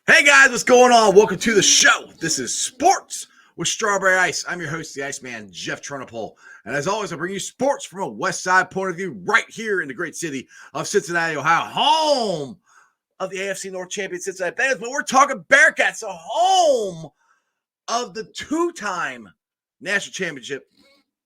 Hey guys, what's going on? Welcome to the show. This is Sports with Strawberry Ice. I'm your host, the Iceman, Jeff Trunapole. And as always, I bring you sports from a West Side point of view right here in the great city of Cincinnati, Ohio, home of the AFC North champion Cincinnati Bengals. But we're talking Bearcats, the home of the two-time national championship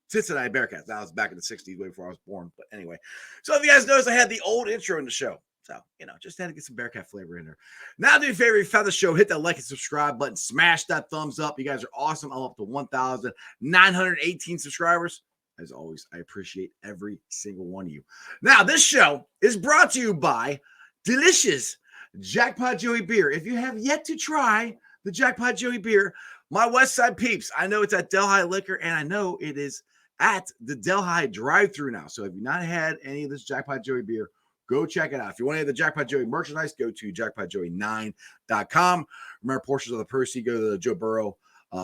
Cincinnati Bearcats. Now, it's back in the 60s, way before I was born. But anyway, so if you guys noticed, I had the old intro in the show. So, just had to get some Bearcat flavor in there. Now, do me a favor, if you found the show, hit that like and subscribe button. Smash that thumbs up. You guys are awesome. I'm up to 1,918 subscribers. As always, I appreciate every single one of you. Now, this show is brought to you by delicious Jackpot Joey beer. If you have yet to try the Jackpot Joey beer, my West Side peeps, I know it's at Delhi Liquor, and I know it is at the Delhi drive-thru now. So if you've not had any of this Jackpot Joey beer, go check it out. If you want to have the Jackpot Joey merchandise, go to jackpotjoey9.com. Remember, portions of the proceeds go to the Joe Burrow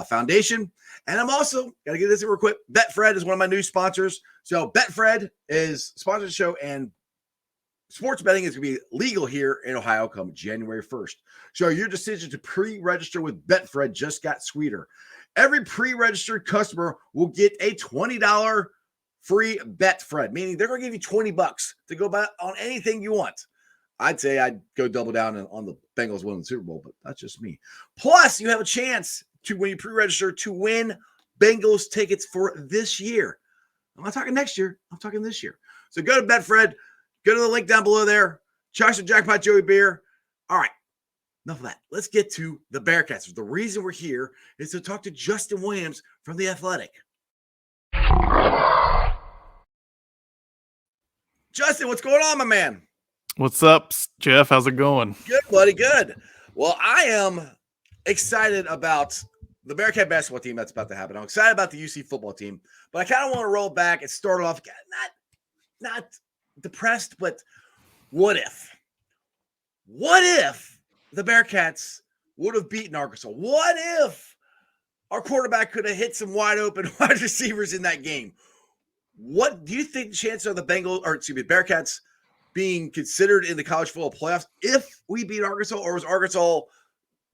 Foundation. And I'm also, got to get this in real quick, Betfred is one of my new sponsors. So Betfred is sponsoring the show, and sports betting is going to be legal here in Ohio come January 1st. So your decision to pre-register with Betfred just got sweeter. Every pre-registered customer will get a $20 free Betfred, meaning they're going to give you $20 to go buy on anything you want. I'd say I'd go double down on the Bengals winning the Super Bowl, but that's just me. Plus, you have a chance to, when you pre-register, to win Bengals tickets for this year. I'm not talking next year. I'm talking this year. So go to Betfred. Go to the link down below there. Try some Jackpot Joey beer. All right. Enough of that. Let's get to the Bearcats. The reason we're here is to talk to Justin Williams from The Athletic. Justin, what's going on, my man? What's up, Jeff? How's it going? Good, buddy. Good. Well, I am excited about the Bearcat basketball team that's about to happen. I'm excited about the UC football team, but I kind of want to roll back and start off not depressed, but what if? What if the Bearcats would have beaten Arkansas? What if our quarterback could have hit some wide open wide receivers in that game? What do you think the chances are the Bearcats being considered in the college football playoffs if we beat Arkansas, or was Arkansas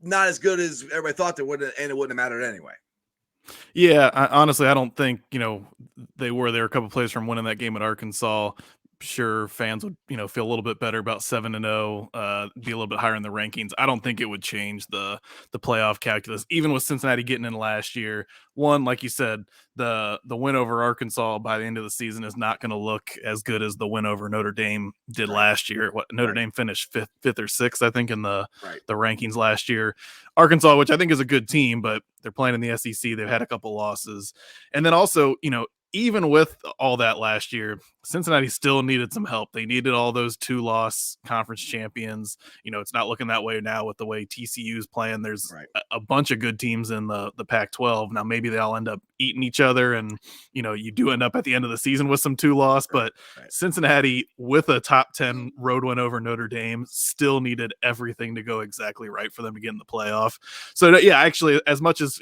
not as good as everybody thought they would, and it wouldn't have mattered anyway? Yeah, honestly, I don't think, they were there a couple plays from winning that game at Arkansas. Sure, fans would, feel a little bit better about 7-0, be a little bit higher in the rankings. I don't think it would change the playoff calculus, even with Cincinnati getting in last year. One, like you said, the win over Arkansas by the end of the season is not going to look as good as the win over Notre Dame did last year. Notre Dame finished fifth or sixth, I think, in the rankings last year. Arkansas, which I think is a good team, but they're playing in the SEC. They've had a couple losses. And then also, even with all that last year, Cincinnati still needed some help. They needed all those 2-loss conference champions. It's not looking that way now with the way TCU is playing. There's a bunch of good teams in the Pac-12. Now, maybe they all end up eating each other, and, you do end up at the end of the season with some 2-loss. But Cincinnati, with a top 10 road win over Notre Dame, still needed everything to go exactly right for them to get in the playoff. So, yeah, actually, as much as,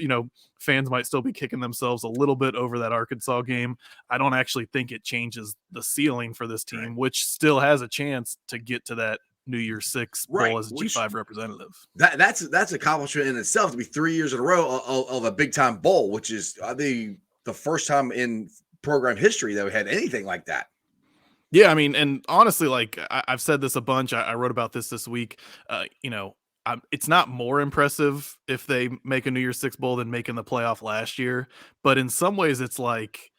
fans might still be kicking themselves a little bit over that Arkansas game, I don't actually think it changes the ceiling for this team, which still has a chance to get to that New Year's Six bowl as a G5 representative. That's accomplishment in itself, to be 3 years in a row of a big time bowl, which is the first time in program history that we had anything like that. Yeah, I mean, and honestly, like I've said this a bunch. I wrote about this week. It's not more impressive if they make a New Year's Six bowl than making the playoff last year, but in some ways, it's like,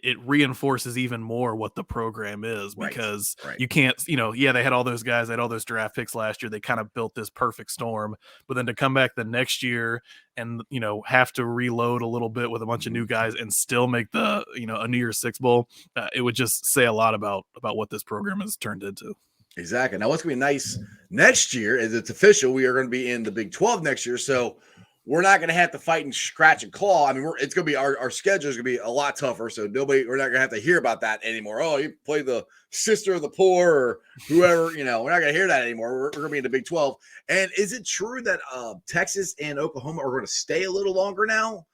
it reinforces even more what the program is, Right. because Right. you can't, yeah, they had all those guys, they had all those draft picks last year. They kind of built this perfect storm, but then to come back the next year and, have to reload a little bit with a bunch of new guys and still make the, a New Year's Six Bowl, it would just say a lot about what this program has turned into. Exactly. Now, what's going to be nice next year is it's official. We are going to be in the Big 12 next year. So we're not going to have to fight and scratch and claw. I mean, it's going to be our schedule is going to be a lot tougher. So we're not going to have to hear about that anymore. Oh, you play the sister of the poor or whoever, we're not going to hear that anymore. We're going to be in the Big 12. And is it true that Texas and Oklahoma are going to stay a little longer now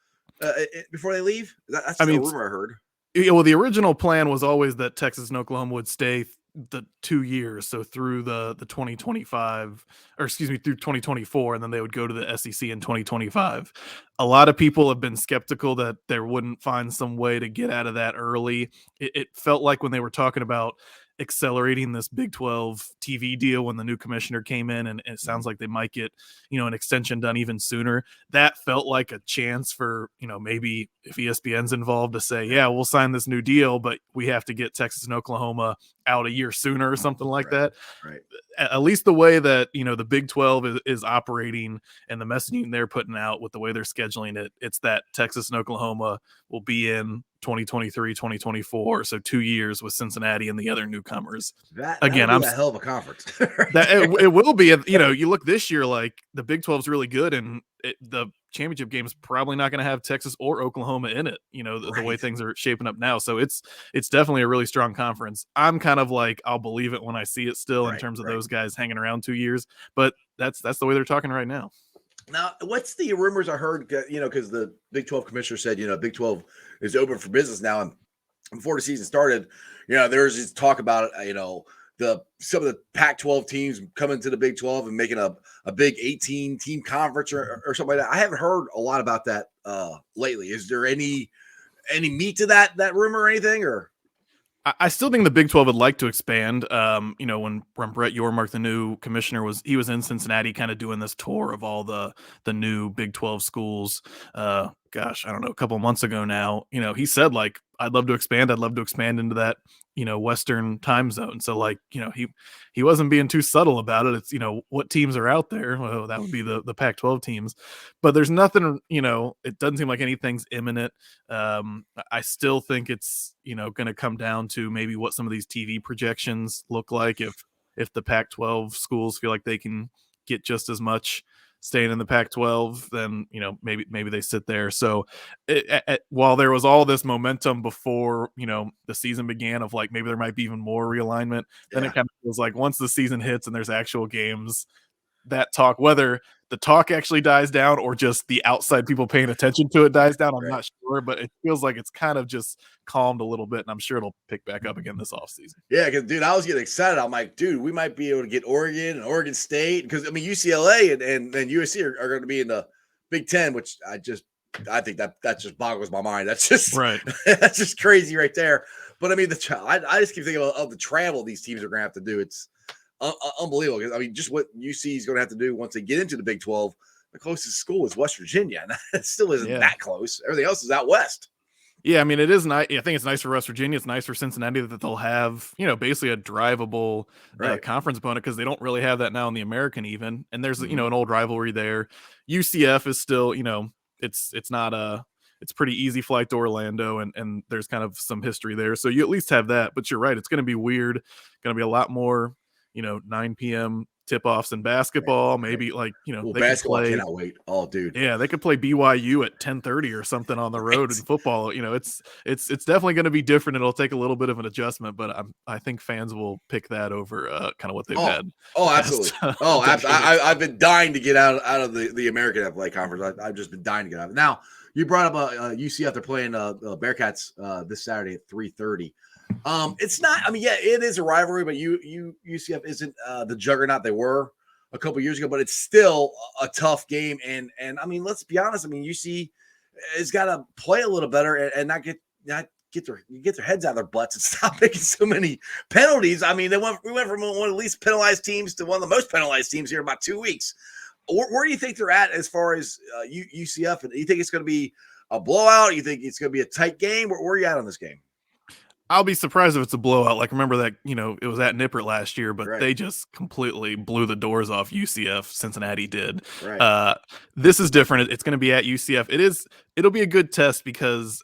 before they leave? That's I a mean, rumor I heard. Yeah, well, the original plan was always that Texas and Oklahoma would stay the 2 years, so through the 2025, or excuse me, through 2024, and then they would go to the SEC in 2025. A lot of people have been skeptical that they wouldn't find some way to get out of that early. It felt like when they were talking about accelerating this Big 12 TV deal when the new commissioner came in, and it sounds like they might get, an extension done even sooner. That felt like a chance for, maybe if ESPN's involved to say, yeah, we'll sign this new deal, but we have to get Texas and Oklahoma out a year sooner or something like that. Right. At least the way that, the Big 12 is operating and the messaging they're putting out with the way they're scheduling it, it's that Texas and Oklahoma will be in 2023, 2024. So 2 years with Cincinnati and the other newcomers. That'll Again, be a hell of a conference. that it will be, you look this year, like the Big 12 is really good, and the championship game is probably not going to have Texas or Oklahoma in it, the way things are shaping up now. So it's definitely a really strong conference. I'm kind of like, I'll believe it when I see it still, in terms of those guys hanging around 2 years, but that's the way they're talking right now. Now, what's the rumors I heard, because the Big 12 commissioner said, Big 12 is open for business now. And before the season started, there was this talk about, some of the Pac-12 teams coming to the Big 12 and making a big 18-team conference or something like that. I haven't heard a lot about that lately. Is there any meat to that rumor or anything? Or I still think the Big 12 would like to expand. When Brett Yormark, the new commissioner, was in Cincinnati, kind of doing this tour of all the new Big 12 schools. Gosh, I don't know, a couple of months ago now. He said, like, I'd love to expand. I'd love to expand into that, Western time zone. So, like, he wasn't being too subtle about it. It's, what teams are out there. Well, that would be the Pac-12 teams. But there's nothing, it doesn't seem like anything's imminent. I still think it's, going to come down to maybe what some of these TV projections look like. If the Pac-12 schools feel like they can get just as much staying in the Pac-12, then maybe they sit there. So while there was all this momentum before the season began of like maybe there might be even more realignment, then it kind of feels like once the season hits and there's actual games, that talk, whether the talk actually dies down or just the outside people paying attention to it dies down, I'm not sure, but it feels like it's kind of just calmed a little bit, and I'm sure it'll pick back up again this offseason. Yeah, because, dude, I was getting excited. I'm like, dude, we might be able to get Oregon and Oregon State, because, I mean, UCLA and USC are going to be in the Big Ten, which I think that just boggles my mind. That's just right. That's just crazy right there. But, I mean, I just keep thinking of the travel these teams are going to have to do. It's unbelievable. I mean, just what UC is going to have to do once they get into the Big 12. The closest school is West Virginia, and it still isn't that close. Everything else is out west. Yeah, I mean, it is nice. I think it's nice for West Virginia. It's nice for Cincinnati that they'll have, basically a drivable conference opponent, because they don't really have that now in the American even. And there's, an old rivalry there. UCF is still, it's not it's pretty easy flight to Orlando, and there's kind of some history there. So you at least have that. But you're right, it's going to be weird. Going to be a lot more, 9 p.m. tip-offs in basketball. Maybe like, they basketball could play, cannot wait. Oh, dude. Yeah, they could play BYU at 10:30 or something on the road in football. It's definitely going to be different. It'll take a little bit of an adjustment, but I think fans will pick that over kind of what they've had. Oh, absolutely. I've been dying to get out of the American Athletic Conference. I've just been dying to get out. Now, you brought up UCF. They're playing Bearcats this Saturday at 3:30. It's not. I mean, yeah, it is a rivalry, but UCF isn't the juggernaut they were a couple years ago. But it's still a tough game, and I mean, let's be honest. I mean, UC has got to play a little better and not get their heads out of their butts and stop making so many penalties. I mean, we went from one of the least penalized teams to one of the most penalized teams here in about 2 weeks. Where do you think they're at as far as UCF? And do you think it's going to be a blowout? You think it's going to be a tight game? Where are you at on this game? I'll be surprised if it's a blowout. Like, remember that, it was at Nippert last year, but Right. they just completely blew the doors off UCF. Cincinnati did. Right. Uh, this is different. It's going to be at UCF. It'll be a good test because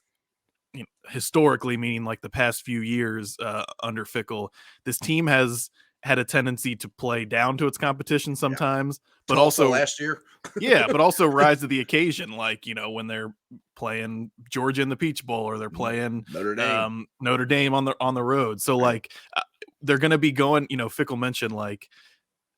historically, meaning like the past few years under Fickle, this team has had a tendency to play down to its competition Yeah. sometimes, but Tulsa also last year. yeah, but also rise to the occasion, like, when they're playing Georgia in the Peach Bowl or they're playing Notre Dame. Notre Dame on the road. So Right. like they're going to be going, Fickle mentioned like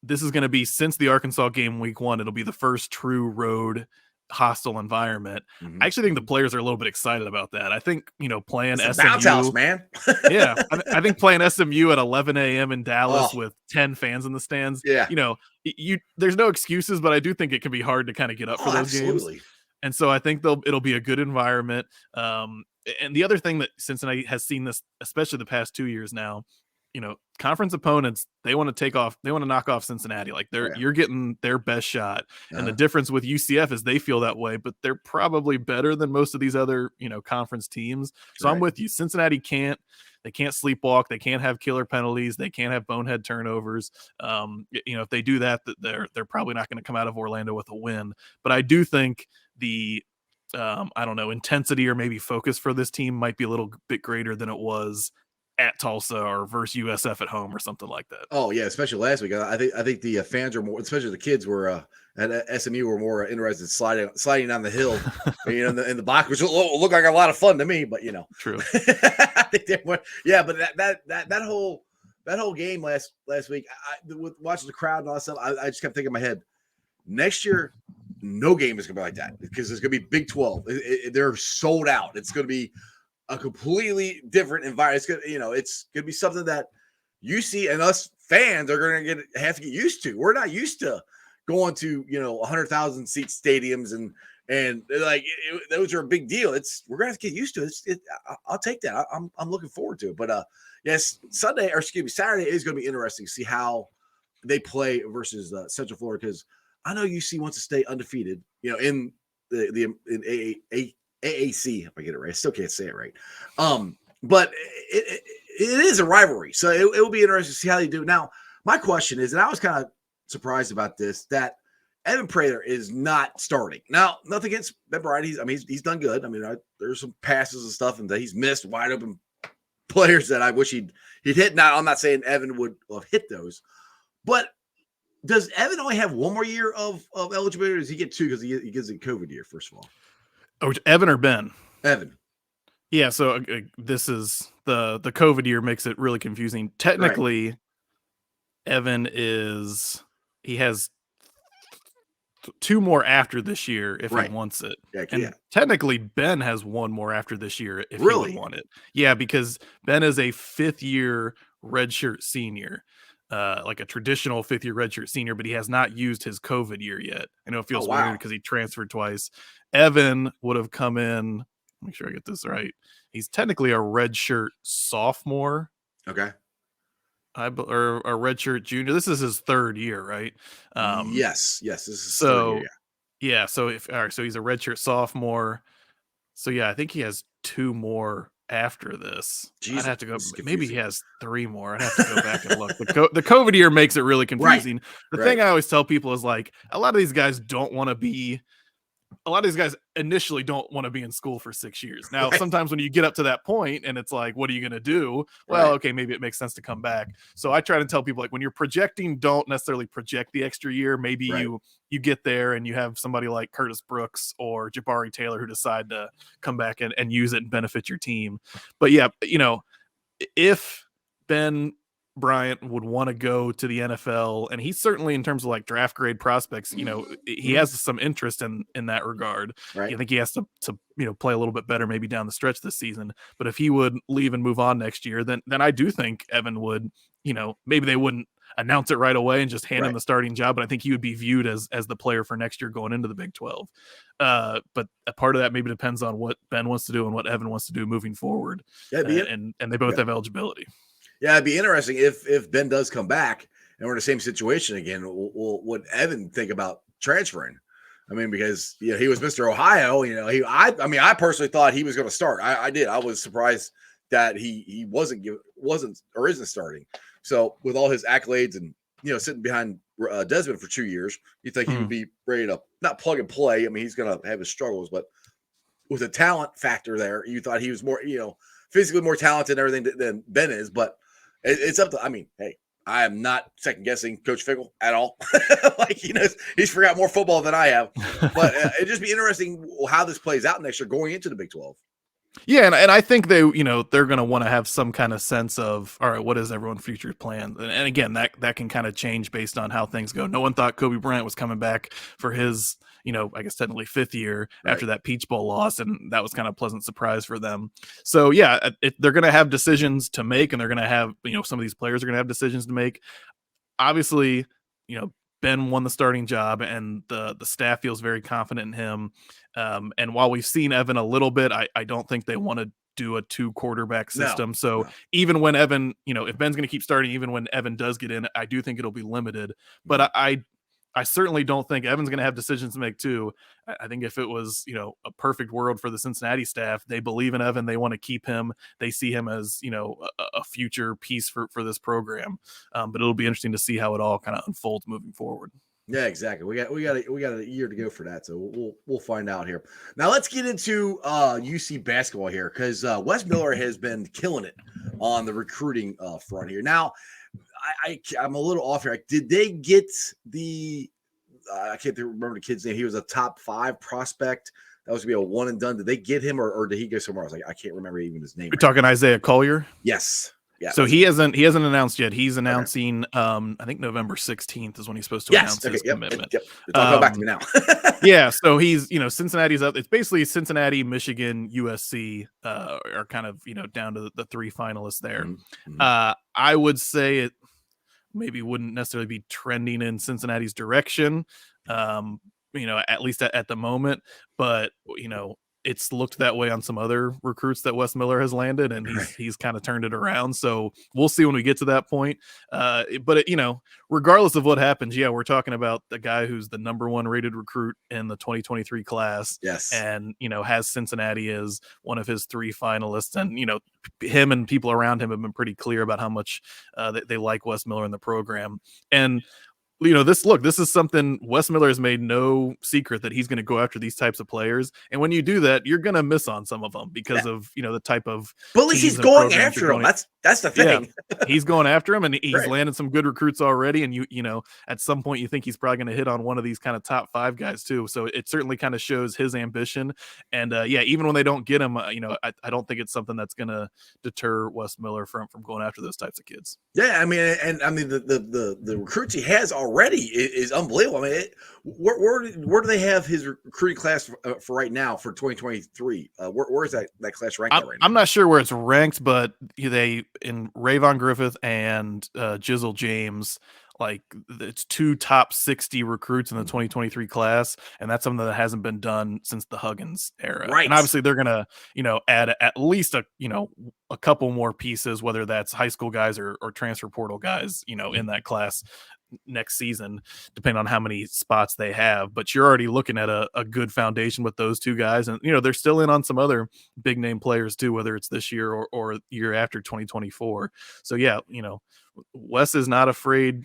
this is going to be since the Arkansas game week 1, it'll be the first true road hostile environment. I actually think the players are a little bit excited about that. I think, playing It's a bounce house, SMU, man. yeah, I think playing SMU at 11 a.m. in Dallas Oh, with 10 fans in the stands, yeah. there's no excuses, but I do think it can be hard to kind of get up for Oh, those games. absolutely. And so I think it'll be a good environment. And the other thing that Cincinnati has seen this, especially the past 2 years now, conference opponents, they want to knock off Cincinnati. Like Oh, yeah. you're getting their best shot. And the Uh-huh. difference with UCF is they feel that way, but they're probably better than most of these other, conference teams. So I'm Right. with you. Cincinnati they can't sleepwalk. They can't have killer penalties. They can't have bonehead turnovers. If they do that, they're probably not going to come out of Orlando with a win. But I do think the I don't know, intensity or maybe focus for this team might be a little bit greater than it was at Tulsa or versus USF at home or something like that. Oh yeah, especially last week. I think the fans are more, especially the kids were at SMU were more interested in sliding down the hill, in the box, which looked like a lot of fun to me. But True. I think they were, yeah. But that whole game last week, with watching the crowd and all that stuff, I just kept thinking in my head, next year, no game is gonna be like that because it's gonna be Big 12. They're sold out. It's gonna be a completely different environment. It's gonna be something that you see and us fans are gonna have to get used to. We're not used to going to 100,000 seat stadiums and like those are a big deal. We're gonna have to get used to it. I'll take that. I'm looking forward to it. But yes, Saturday is gonna be interesting to see how they play versus Central Florida because I know UC wants to stay undefeated. In in AAC, if I get it right. I still can't say it right. But it is a rivalry. So it will be interesting to see how they do. Now, my question is, and I was kind of surprised about this, that Evan Prater is not starting. Now, nothing against Ben Bryant. He's done good. There's some passes and stuff and that he's missed wide open players that I wish he'd hit. Now, I'm not saying Evan would have hit those, but does Evan only have one more year of eligibility, or does he get two because he gets a COVID year, first of all? Oh, Evan or Ben? Evan. Yeah, so this is the COVID year makes it really confusing. Technically, right. Evan he has 2 more after this year if he wants it. And technically Ben has 1 more after this year if he would want it. Yeah, because Ben is a 5th year redshirt senior. Like a traditional 5th year redshirt senior, but he has not used his COVID year yet. I know it feels weird because he transferred twice. Evan would have come in. Make sure I get this right. He's technically a redshirt sophomore. Okay. Or a redshirt junior. This is his 3rd year, right? Yes. This is his 3rd year. Yeah. So so he's a redshirt sophomore. So yeah, I think he has 2 more after this. Jeez, I'd have to go. Maybe he has 3 more. I'd have to go back and look. The COVID year makes it really confusing. The thing I always tell people is like a lot of these guys don't want to be. A lot of these guys initially don't want to be in school for 6 years. Now, sometimes when you get up to that point and it's like, what are you going to do? Well, okay, maybe it makes sense to come back. So I try to tell people like when you're projecting, don't necessarily project the extra year. Maybe you get there and you have somebody like Curtis Brooks or Jabari Taylor who decide to come back and use it and benefit your team. But yeah, if Ben Bryant would want to go to the NFL, and he's certainly in terms of like draft grade prospects, he has some interest in that regard. I think he has to play a little bit better maybe down the stretch this season. But if he would leave and move on next year, then I do think Evan would, maybe they wouldn't announce it right away and just hand him the starting job, but I think he would be viewed as the player for next year going into the Big 12. But a part of that maybe depends on what Ben wants to do and what Evan wants to do moving forward. And they both have eligibility. Yeah, it'd be interesting if Ben does come back and we're in the same situation again. Would Evan think about transferring? Because he was Mr. Ohio. I personally thought he was going to start. I did. I was surprised that he wasn't or isn't starting. So with all his accolades and sitting behind Desmond for 2 years, you think he would be ready to not plug and play. I mean, he's going to have his struggles, but with a talent factor there, you thought he was more physically more talented and everything than Ben is. But it's up to. I mean, hey, I am not second guessing Coach Fickle at all. Like he's forgot more football than I have. But it'd just be interesting how this plays out next year going into the Big 12. Yeah, and I think they're going to want to have some kind of sense of, all right, what is everyone's future plan? And again, that can kind of change based on how things go. No one thought Kobe Bryant was coming back for his, I guess technically 5th year after that Peach Bowl loss, and that was kind of a pleasant surprise for them. So yeah, they're going to have decisions to make, and they're going to have, some of these players are going to have decisions to make. Obviously, Ben won the starting job, and the staff feels very confident in him. And while we've seen Evan a little bit, I don't think they want to do a 2 quarterback system. So even when Evan, if Ben's going to keep starting, even when Evan does get in, I do think it'll be limited. But I certainly don't think Evan's going to have decisions to make too. I think if it was, a perfect world for the Cincinnati staff, they believe in Evan, they want to keep him. They see him as, a future piece for this program. But it'll be interesting to see how it all kind of unfolds moving forward. Yeah, exactly. We got a year to go for that, so we'll find out here. Now let's get into UC basketball here because Wes Miller has been killing it on the recruiting front here. Now, I'm a little off here. Did they get the? I can't remember the kid's name. He was a top 5 prospect. That was to be a one and done. Did they get him, or did he go somewhere else? I can't remember even his name. You're talking Isaiah Collier? Yes. Yeah. So he hasn't announced yet. He's announcing. I think November 16th is when he's supposed to announce his commitment. Yep. Go back to me now. Yeah. So he's Cincinnati's up. It's basically Cincinnati, Michigan, USC are kind of down to the 3 finalists there. Mm-hmm. I would say it maybe wouldn't necessarily be trending in Cincinnati's direction. At least at the moment, but it's looked that way on some other recruits that Wes Miller has landed, and he's kind of turned it around. So we'll see when we get to that point. But regardless of what happens, we're talking about the guy who's the number 1 rated recruit in the 2023 class. Yes. And, has Cincinnati as one of his 3 finalists. And, him and people around him have been pretty clear about how much they like Wes Miller in the program. And, this is something Wes Miller has made no secret that he's going to go after these types of players. And when you do that, you're going to miss on some of them because of, the type of. But at least he's going after them. That's the thing. Yeah, he's going after him, and he's landed some good recruits already. And at some point you think he's probably going to hit on one of these kind of top 5 guys too. So it certainly kind of shows his ambition. And even when they don't get him, I don't think it's something that's going to deter Wes Miller from going after those types of kids. Yeah, the recruits he has already is unbelievable. I mean, where do they have his recruiting class for right now for 2023? Where is that class ranked at right now? I'm not sure where it's ranked, but they in Rayvon Griffith and Jizzle James, like it's 2 top 60 recruits in the 2023 class, and that's something that hasn't been done since the Huggins era. Right. And obviously they're gonna add at least a couple more pieces, whether that's high school guys or transfer portal guys in that class next season, depending on how many spots they have. But you're already looking at a good foundation with those 2 guys, and they're still in on some other big name players too, whether it's this year or year after 2024. So Wes is not afraid.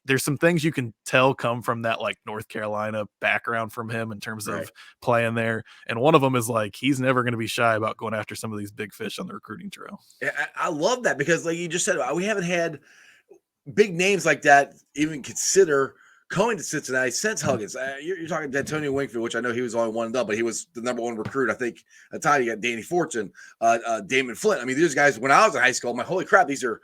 There's some things you can tell come from that like North Carolina background from him in terms of playing there, and one of them is like he's never going to be shy about going after some of these big fish on the recruiting trail. Yeah, I love that because like you just said, we haven't had big names like that even consider going to Cincinnati since Huggins. You're talking to Antonio Wingfield, which I know he was only 1 and done, but he was the number 1 recruit. I think at the time you got Danny Fortune, Damon Flint. I mean, these guys, when I was in high school, I'm like, holy crap, these are,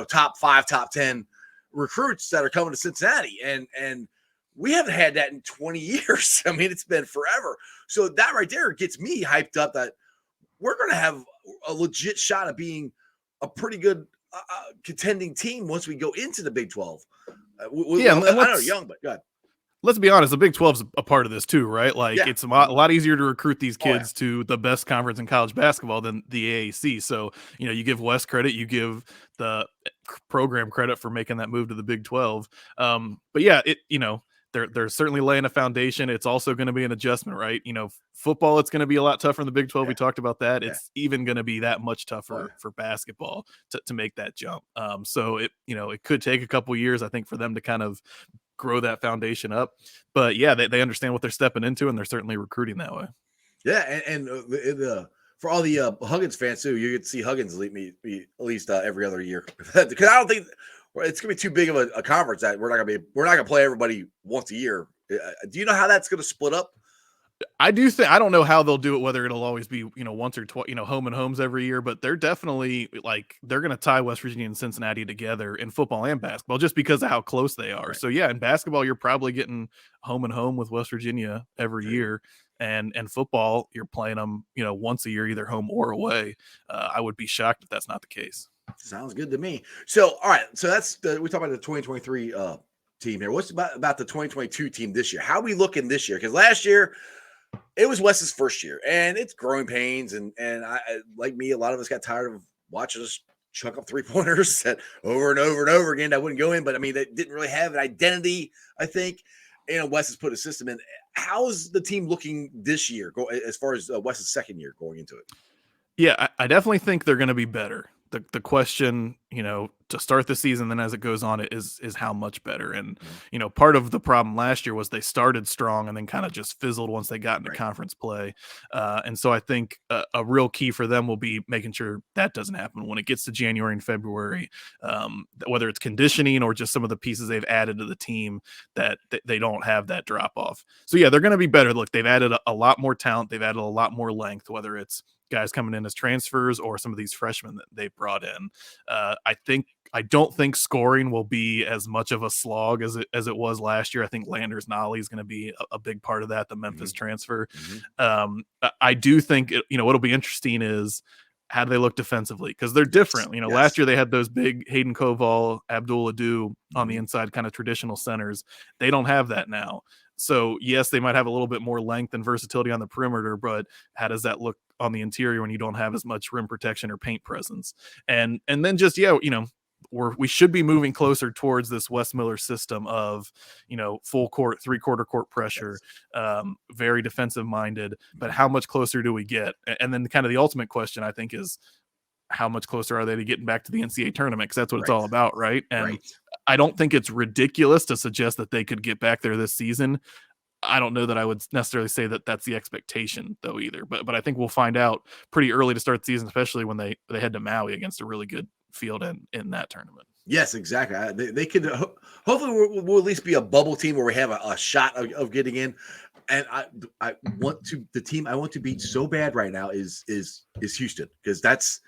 top 5, top 10 recruits that are coming to Cincinnati. And we haven't had that in 20 years. I mean, it's been forever. So that right there gets me hyped up that we're going to have a legit shot at being a pretty good contending team once we go into the Big 12. I know young, but go ahead. Let's be honest, the Big 12 is a part of this too, right? Like it's a lot easier to recruit these kids to the best conference in college basketball than the AAC. So, you give Wes credit, you give the program credit for making that move to the Big 12. But they're certainly laying a foundation. It's also going to be an adjustment, right? Football, it's going to be a lot tougher in the Big 12. Yeah, We talked about that. yeah. It's even going to be that much Oh, tougher yeah. for basketball to make that jump. So it could take a couple years, I think, for them to kind of grow that foundation up. But yeah, they understand what they're stepping into, and they're certainly recruiting that way. Yeah, and for all the Huggins fans too, you get to see Huggins at least every other year because I don't think it's gonna be too big of a conference that we're not gonna play everybody once a year. Do you know how that's gonna split up? I do think I don't know how they'll do it, whether it'll always be, once or twice, home and homes every year, but they're definitely they're going to tie West Virginia and Cincinnati together in football and basketball just because of how close they are. Right. So yeah, in basketball, you're probably getting home and home with West Virginia every There you go. year. And football, you're playing them, once a year, either home or away. I would be shocked if that's not the case. Sounds good to me. So, all right. So we talk about the 2023 team here. What's about the 2022 team this year? How are we looking this year? Because last year it was Wes's first year, and it's growing pains. And like me, a lot of us got tired of watching us chuck up 3-pointers over and over and over again. That wouldn't go in, but I mean, they didn't really have an identity. I think, Wes has put a system in. How's the team looking this year, as far as Wes's second year going into it? Yeah, I definitely think they're going to be better. The question, to start the season, then as it goes on, is how much better. And part of the problem last year was they started strong and then kind of just fizzled once they got into Right. conference play. And so I think a real key for them will be making sure that doesn't happen when it gets to January and February. Whether it's conditioning or just some of the pieces they've added to the team, that they don't have that drop off. So yeah, they're going to be better. Look, they've added a lot more talent. They've added a lot more length, whether it's guys coming in as transfers or some of these freshmen that they brought in. I don't think scoring will be as much of a slog as it was last year. I think Landers Nolly is going to be a big part of that, the Memphis transfer. I do think what'll be interesting is how do they look defensively, because they're different. Yes. Last year they had those big Hayden Koval, Abdul Adu on the inside, kind of traditional centers. They don't have that now. So yes, they might have a little bit more length and versatility on the perimeter, but how does that look on the interior when you don't have as much rim protection or paint presence? And then just we should be moving closer towards this Wes Miller system of full court, 3/4 court pressure, very defensive minded. But how much closer do we get? And then kind of the ultimate question, I think, is how much closer are they to getting back to the NCAA tournament? Because that's what it's all about, right? And I don't think it's ridiculous to suggest that they could get back there this season. I don't know that I would necessarily say that that's the expectation, though, either. But I think we'll find out pretty early to start the season, especially when they head to Maui against a really good field in that tournament. Yes, exactly. They could hopefully we'll at least be a bubble team where we have a shot of getting in. And I want to beat so bad right now is Houston, because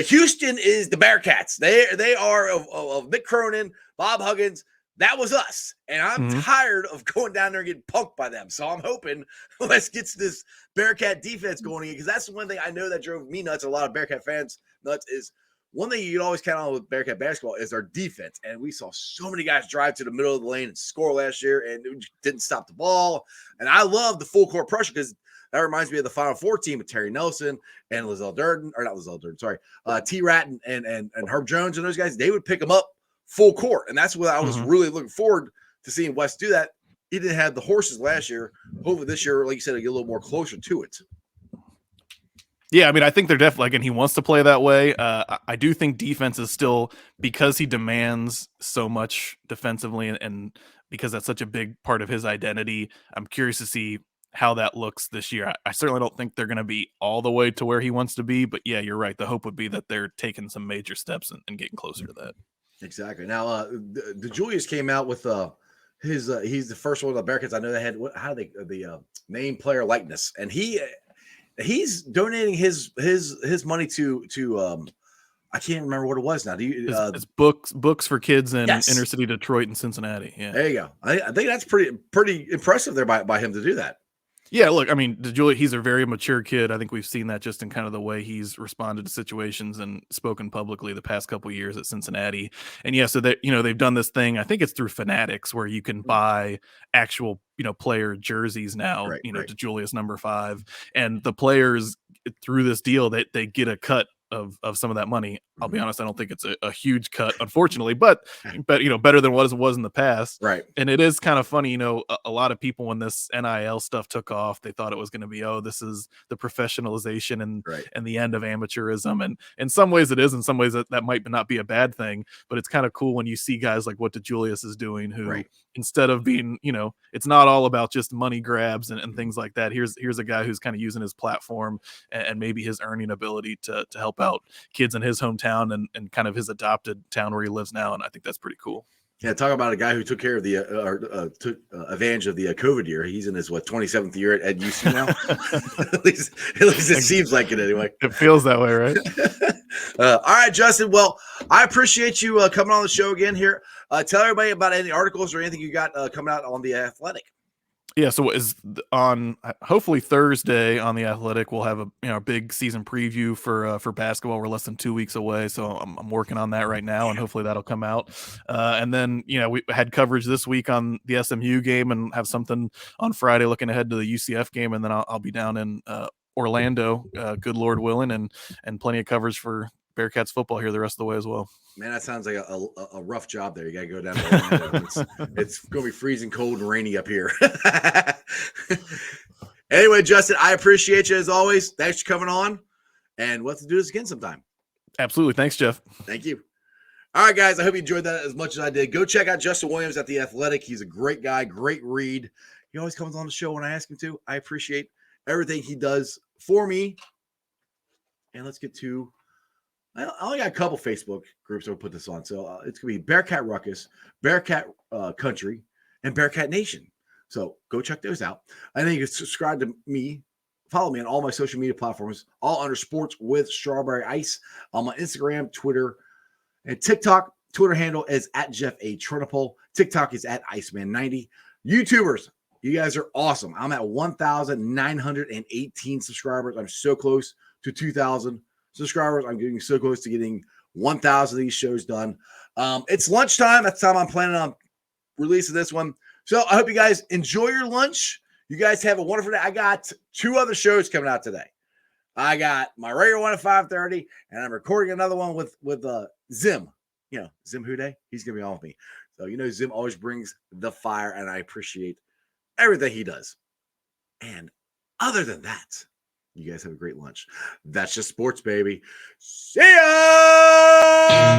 Houston is the Bearcats. They are of Mick Cronin, Bob Huggins. That was us. And I'm tired of going down there and getting punked by them. So I'm hoping Wes gets this Bearcat defense going again, because that's the one thing I know that drove me nuts, a lot of Bearcat fans nuts, is one thing you can always count on with Bearcat basketball is their defense. And we saw so many guys drive to the middle of the lane and score last year, and it didn't stop the ball. And I love the full court pressure, because that reminds me of the Final Four team with Terry Nelson and Lizelle Durden, or not Lizelle Durden, sorry, T-Rat and Herb Jones and those guys. They would pick them up full court. And that's what I was really looking forward to seeing Wes do that. He didn't have the horses last year. Hopefully this year, like you said, get a little more closer to it. Yeah, I mean, I think they're definitely, and he wants to play that way. I do think defense is still, because he demands so much defensively, and because that's such a big part of his identity. I'm curious to see how that looks this year. I certainly don't think they're going to be all the way to where he wants to be, but yeah, you're right. The hope would be that they're taking some major steps and getting closer to that. Exactly. Now, the Julius came out with he's the first one of the Bearcats. I know they had the name player likeness, and he's donating his money to I can't remember what it was now. Do you? It's books for kids in inner city Detroit and Cincinnati. Yeah, there you go. I think that's pretty impressive there by him to do that. Yeah, look, I mean, DeJulia, he's a very mature kid. I think we've seen that just in kind of the way he's responded to situations and spoken publicly the past couple of years at Cincinnati. And yeah, so that they've done this thing. I think it's through Fanatics, where you can buy actual player jerseys now. Right. DeJulia's number 5, and the players through this deal they get a cut of some of that money. I'll be honest, I don't think it's a huge cut, unfortunately, but better than what it was in the past. Right. And it is kind of funny, a lot of people when this NIL stuff took off, they thought it was going to be, oh, this is the professionalization and the end of amateurism. And in some ways it is, in some ways that might not be a bad thing, but it's kind of cool when you see guys like what DeJulius is doing, who instead of being, it's not all about just money grabs and things like that. Here's a guy who's kind of using his platform and maybe his earning ability to help out kids in his hometown and kind of his adopted town where he lives now. And I think that's pretty cool. Yeah, talk about a guy who took care of the took advantage of the COVID year. He's in his 27th year at UC now. at least it seems like it anyway. It feels that way, right? All right, Justin. Well, I appreciate you coming on the show again here. Tell everybody about any articles or anything you got coming out on The Athletic. Yeah, so is on hopefully Thursday on The Athletic, we'll have a big season preview for basketball. We're less than 2 weeks away, so I'm working on that right now, and hopefully that'll come out. And then we had coverage this week on the SMU game, and have something on Friday looking ahead to the UCF game, and then I'll be down in Orlando, good Lord willing, and plenty of coverage for Bearcats football here the rest of the way as well. Man, that sounds like a rough job there. You got to go down to Orlando. It's going to be freezing cold and rainy up here. Anyway, Justin, I appreciate you as always. Thanks for coming on, and we'll have to do this again sometime. Absolutely. Thanks, Jeff. Thank you. All right, guys, I hope you enjoyed that as much as I did. Go check out Justin Williams at The Athletic. He's a great guy, great read. He always comes on the show when I ask him to. I appreciate everything he does for me. And let's get to I only got a couple Facebook groups that will put this on. So it's going to be Bearcat Ruckus, Bearcat Country, and Bearcat Nation. So go check those out. And then you can subscribe to me. Follow me on all my social media platforms, all under Sports with Strawberry Ice on my Instagram, Twitter, and TikTok. Twitter handle is at Jeff A. Trunapole. TikTok is at Iceman90. YouTubers, you guys are awesome. I'm at 1,918 subscribers. I'm so close to 2,000 subscribers. I'm getting so close to getting 1,000 of these shows done. It's lunchtime. That's the time I'm planning on releasing this one. So I hope you guys enjoy your lunch. You guys have a wonderful day. I got 2 other shows coming out today. I got my regular one at 5:30, and I'm recording another one with Zim. Zim Hude. He's going to be on with me. So, Zim always brings the fire, and I appreciate everything he does. And other than that, you guys have a great lunch. That's just sports, baby. See ya!